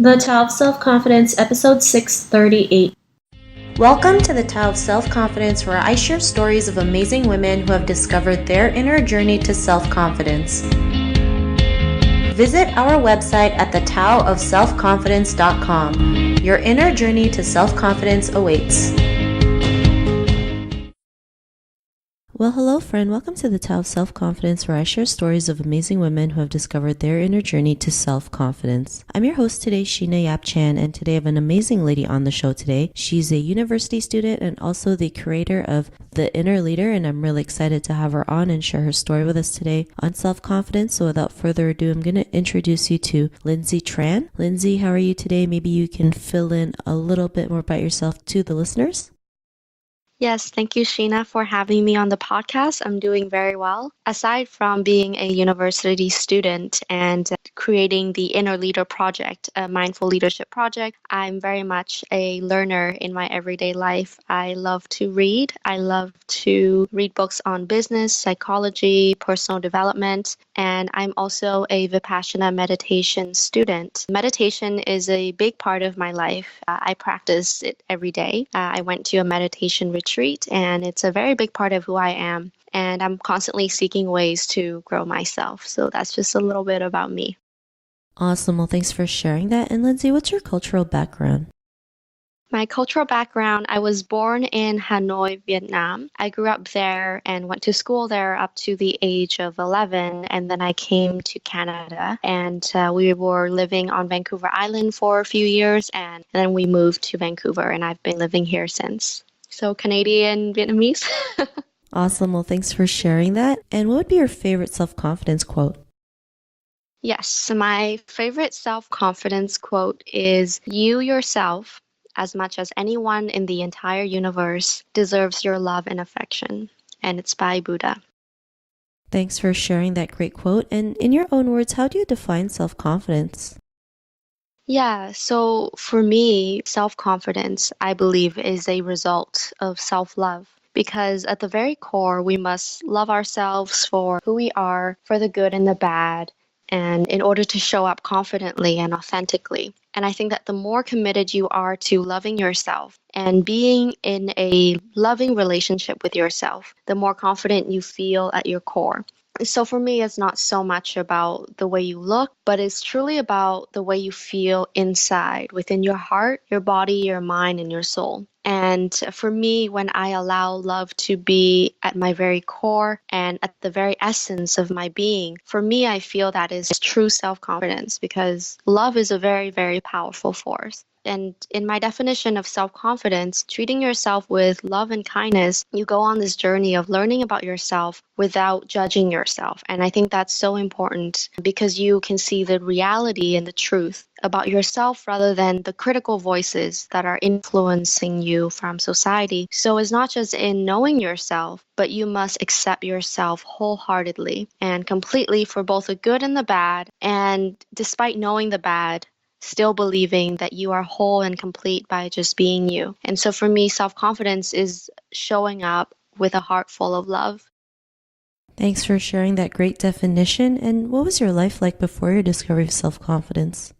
The Tao of Self-Confidence, episode 638. Welcome to the Tao of Self-Confidence, where I share stories of amazing women who have discovered their inner journey to self-confidence. Visit our website at thetaoofselfconfidence.com. Your inner journey to self-confidence awaits. Well, hello, friend. Welcome to the Tao of Self-Confidence, where I share stories of amazing women who have discovered their inner journey to self-confidence. I'm your host today, Sheena Yap Chan, and today I have an amazing lady on the show today. She's a university student and also the creator of The Inner Leader, and I'm really excited to have her on and share her story with us today on self-confidence. So without further ado, I'm going to introduce you to Lindssay Tran. Lindssay, how are you today? Maybe you can fill in a little bit more about yourself to the listeners. Yes, thank you, Sheena, for having me on the podcast. I'm doing very well. Aside from being a university student and creating the Inner Leader Project, a mindful leadership project, I'm very much a learner in my everyday life. I love to read. I love to read books on business, psychology, personal development, and I'm also a Vipassana meditation student. Meditation is a big part of my life. I practice it every day. I went to a meditation retreat, and it's a very big part of who I am. And I'm constantly seeking ways to grow myself. So that's just a little bit about me. Awesome. Well, thanks for sharing that. And Lindssay, what's your cultural background? My cultural background, I was born in Hanoi, Vietnam. I grew up there and went to school there up to the age of 11. And then I came to Canada, and we were living on Vancouver Island for a few years. And then we moved to Vancouver, and I've been living here since. So Canadian Vietnamese. Awesome. Well, thanks for sharing that. And what would be your favorite self-confidence quote? Yes, my favorite self-confidence quote is, "You yourself, as much as anyone in the entire universe, deserves your love and affection." And it's by Buddha. Thanks for sharing that great quote. And in your own words, how do you define self-confidence? Yeah, so for me, self-confidence, I believe, is a result of self-love. Because at the very core, we must love ourselves for who we are, for the good and the bad, and in order to show up confidently and authentically. And I think that the more committed you are to loving yourself and being in a loving relationship with yourself, the more confident you feel at your core. So for me, it's not so much about the way you look, but it's truly about the way you feel inside, within your heart, your body, your mind, and your soul. And for me, when I allow love to be at my very core and at the very essence of my being, for me, I feel that is true self-confidence, because love is a very, very powerful force. And in my definition of self-confidence, treating yourself with love and kindness, you go on this journey of learning about yourself without judging yourself. And I think that's so important, because you can see the reality and the truth about yourself rather than the critical voices that are influencing you from society. So it's not just in knowing yourself, but you must accept yourself wholeheartedly and completely for both the good and the bad. And despite knowing the bad, still believing that you are whole and complete by just being you. And so for me, self-confidence is showing up with a heart full of love. Thanks for sharing that great definition. And what was your life like before your discovery of self-confidence?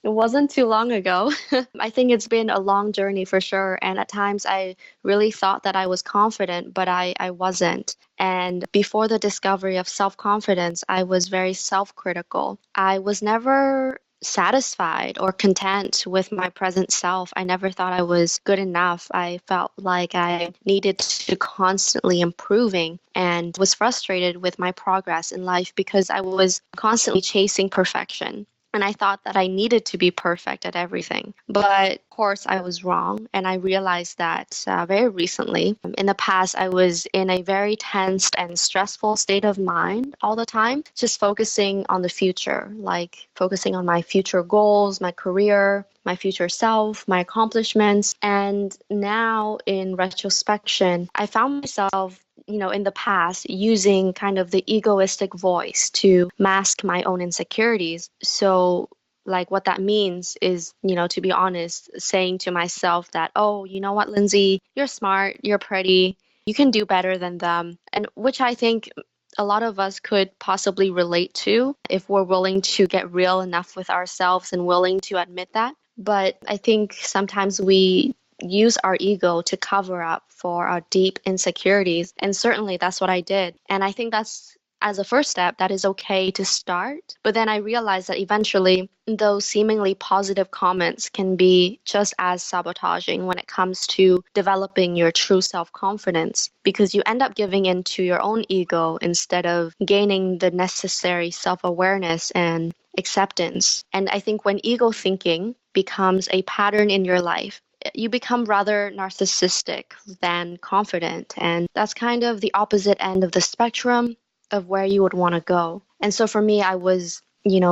It wasn't too long ago. I think it's been a long journey for sure. And at times I really thought that I was confident, but I wasn't. And before the discovery of self-confidence, I was very self-critical. I was never satisfied or content with my present self. I never thought I was good enough. I felt like I needed to constantly improving and was frustrated with my progress in life because I was constantly chasing perfection. And I thought that I needed to be perfect at everything. But of course, I was wrong. And I realized that very recently. In the past, I was in a very tensed and stressful state of mind all the time, just focusing on the future, like focusing on my future goals, my career, my future self, my accomplishments. And now in retrospection, I found myself in the past using kind of the egoistic voice to mask my own insecurities. So like what that means is, to be honest, saying to myself that, oh, you know what, Lindssay, you're smart, you're pretty, you can do better than them. And which I think a lot of us could possibly relate to if we're willing to get real enough with ourselves and willing to admit that. But I think sometimes we use our ego to cover up for our deep insecurities. And certainly that's what I did. And I think that's, as a first step, that is okay to start. But then I realized that eventually those seemingly positive comments can be just as sabotaging when it comes to developing your true self-confidence, because you end up giving in to your own ego instead of gaining the necessary self-awareness and acceptance. And I think when ego thinking becomes a pattern in your life, you become rather narcissistic than confident. And that's kind of the opposite end of the spectrum of where you would want to go. And so for me, I was,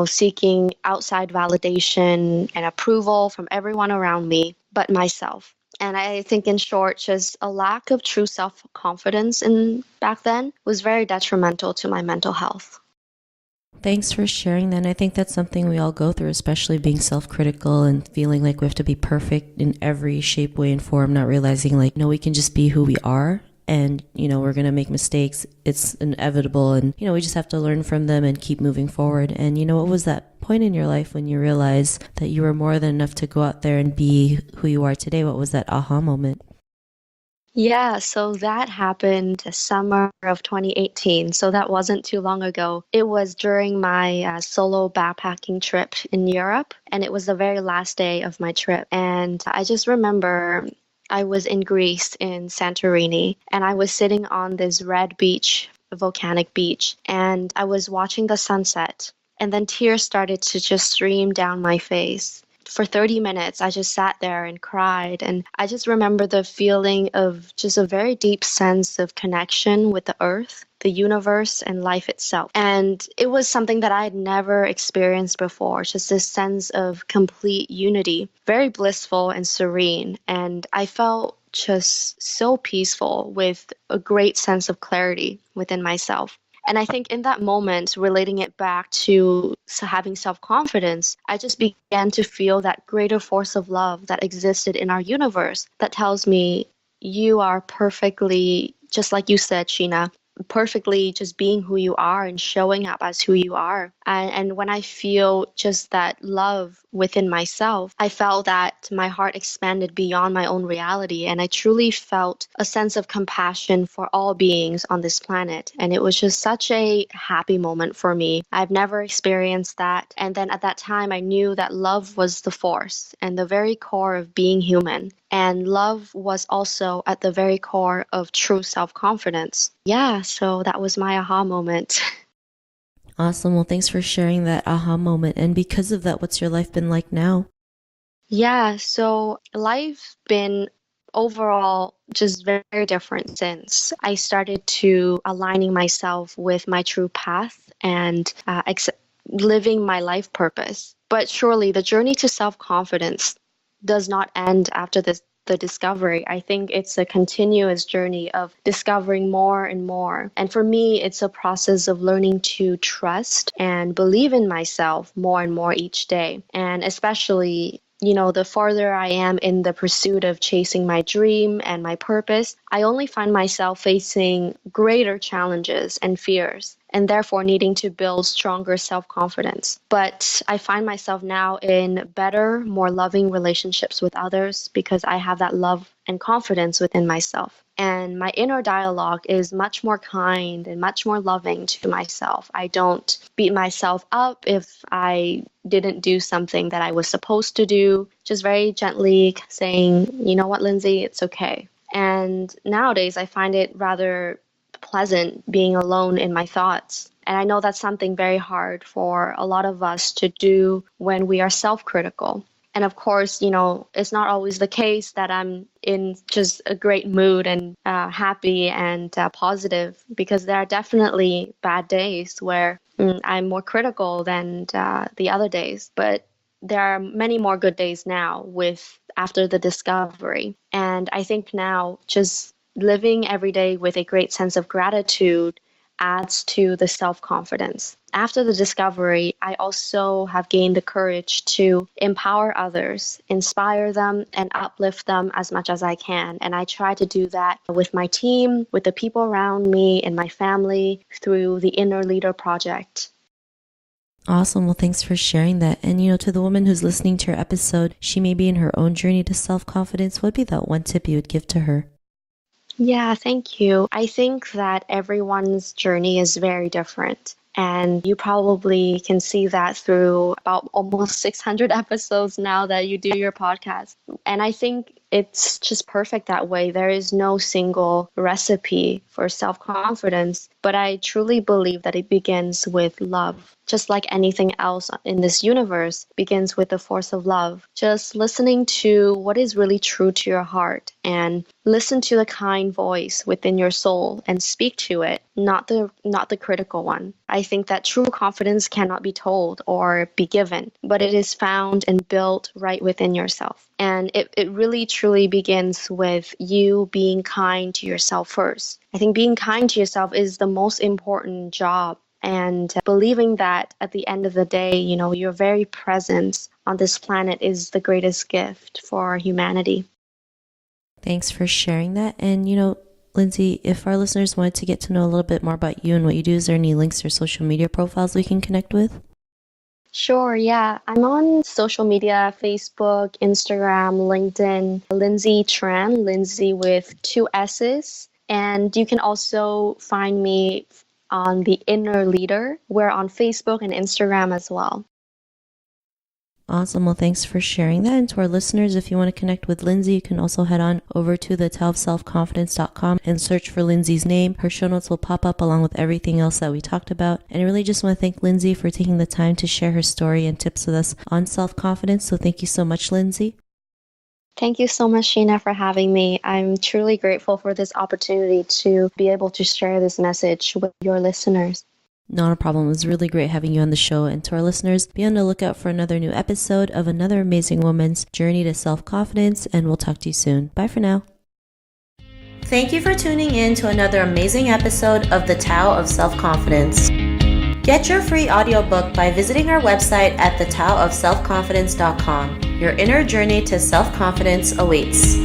seeking outside validation and approval from everyone around me but myself. And I think, in short, just a lack of true self-confidence in back then was very detrimental to my mental health. Thanks for sharing that. And I think that's something we all go through, especially being self-critical and feeling like we have to be perfect in every shape, way, and form, not realizing like, no, we can just be who we are. And, we're going to make mistakes. It's inevitable. And, we just have to learn from them and keep moving forward. And, what was that point in your life when you realized that you were more than enough to go out there and be who you are today? What was that aha moment? Yeah, so that happened summer of 2018. So that wasn't too long ago. It was during my solo backpacking trip in Europe, and it was the very last day of my trip. And I just remember I was in Greece in Santorini, and I was sitting on this red beach, volcanic beach, and I was watching the sunset. And then tears started to just stream down my face. For 30 minutes, I just sat there and cried. And I just remember the feeling of just a very deep sense of connection with the earth, the universe, and life itself. And it was something that I had never experienced before, just this sense of complete unity, very blissful and serene. And I felt just so peaceful with a great sense of clarity within myself. And I think in that moment, relating it back to having self-confidence, I just began to feel that greater force of love that existed in our universe that tells me you are perfectly, just like you said, Sheena, perfectly just being who you are and showing up as who you are. And when I feel just that love within myself, I felt that my heart expanded beyond my own reality. And I truly felt a sense of compassion for all beings on this planet. And it was just such a happy moment for me. I've never experienced that. And then at that time, I knew that love was the force and the very core of being human. And love was also at the very core of true self-confidence. Yeah, so that was my aha moment. Awesome. Well, thanks for sharing that aha moment. And because of that, what's your life been like now? Yeah, so life's been overall just very, very different since I started to aligning myself with my true path and living my life purpose. But surely the journey to self-confidence does not end after the discovery. I think it's a continuous journey of discovering more and more. And for me, it's a process of learning to trust and believe in myself more and more each day. And especially, the farther I am in the pursuit of chasing my dream and my purpose, I only find myself facing greater challenges and fears, and therefore needing to build stronger self-confidence. But I find myself now in better, more loving relationships with others because I have that love and confidence within myself. And my inner dialogue is much more kind and much more loving to myself. I don't beat myself up if I didn't do something that I was supposed to do, just very gently saying, you know what, Lindssay, it's okay. And nowadays I find it rather pleasant being alone in my thoughts. And I know that's something very hard for a lot of us to do when we are self-critical. And of course, it's not always the case that I'm in just a great mood and happy and positive, because there are definitely bad days where I'm more critical than the other days. But there are many more good days now with after the discovery. And I think now just living every day with a great sense of gratitude adds to the self-confidence. After the discovery, I also have gained the courage to empower others, inspire them, and uplift them as much as I can. And I try to do that with my team, with the people around me, and my family through the Inner Leader Project. Awesome. Well, thanks for sharing that. And, to the woman who's listening to your episode, she may be in her own journey to self-confidence. What would be that one tip you would give to her? Yeah, thank you. I think that everyone's journey is very different. And you probably can see that through about almost 600 episodes now that you do your podcast. And I think it's just perfect that way. There is no single recipe for self-confidence, but I truly believe that it begins with love. Just like anything else in this universe begins with the force of love. Just listening to what is really true to your heart and listen to the kind voice within your soul and speak to it, not the critical one. I think that true confidence cannot be told or be given, but it is found and built right within yourself. And it really truly begins with you being kind to yourself first. I think being kind to yourself is the most important job. And believing that at the end of the day, your very presence on this planet is the greatest gift for humanity. Thanks for sharing that. And, Lindssay, if our listeners wanted to get to know a little bit more about you and what you do, is there any links or social media profiles we can connect with? Sure, yeah. I'm on social media, Facebook, Instagram, LinkedIn, Lindssay Tran, Lindssay with 2 S's. And you can also find me on the Inner Leader. We're on Facebook and Instagram as well. Awesome. Well, thanks for sharing that. And to our listeners, if you want to connect with Lindssay, you can also head on over to the taoofselfconfidence.com and search for Lindssay's name. Her show notes will pop up along with everything else that we talked about. And I really just want to thank Lindssay for taking the time to share her story and tips with us on self-confidence. So thank you so much, Lindssay. Thank you so much, Sheena, for having me. I'm truly grateful for this opportunity to be able to share this message with your listeners. Not a problem. It was really great having you on the show. And to our listeners, be on the lookout for another new episode of another amazing woman's journey to self-confidence, and we'll talk to you soon. Bye for now. Thank you for tuning in to another amazing episode of The Tao of Self-Confidence. Get your free audiobook by visiting our website at thetaoofselfconfidence.com. Your inner journey to self-confidence awaits.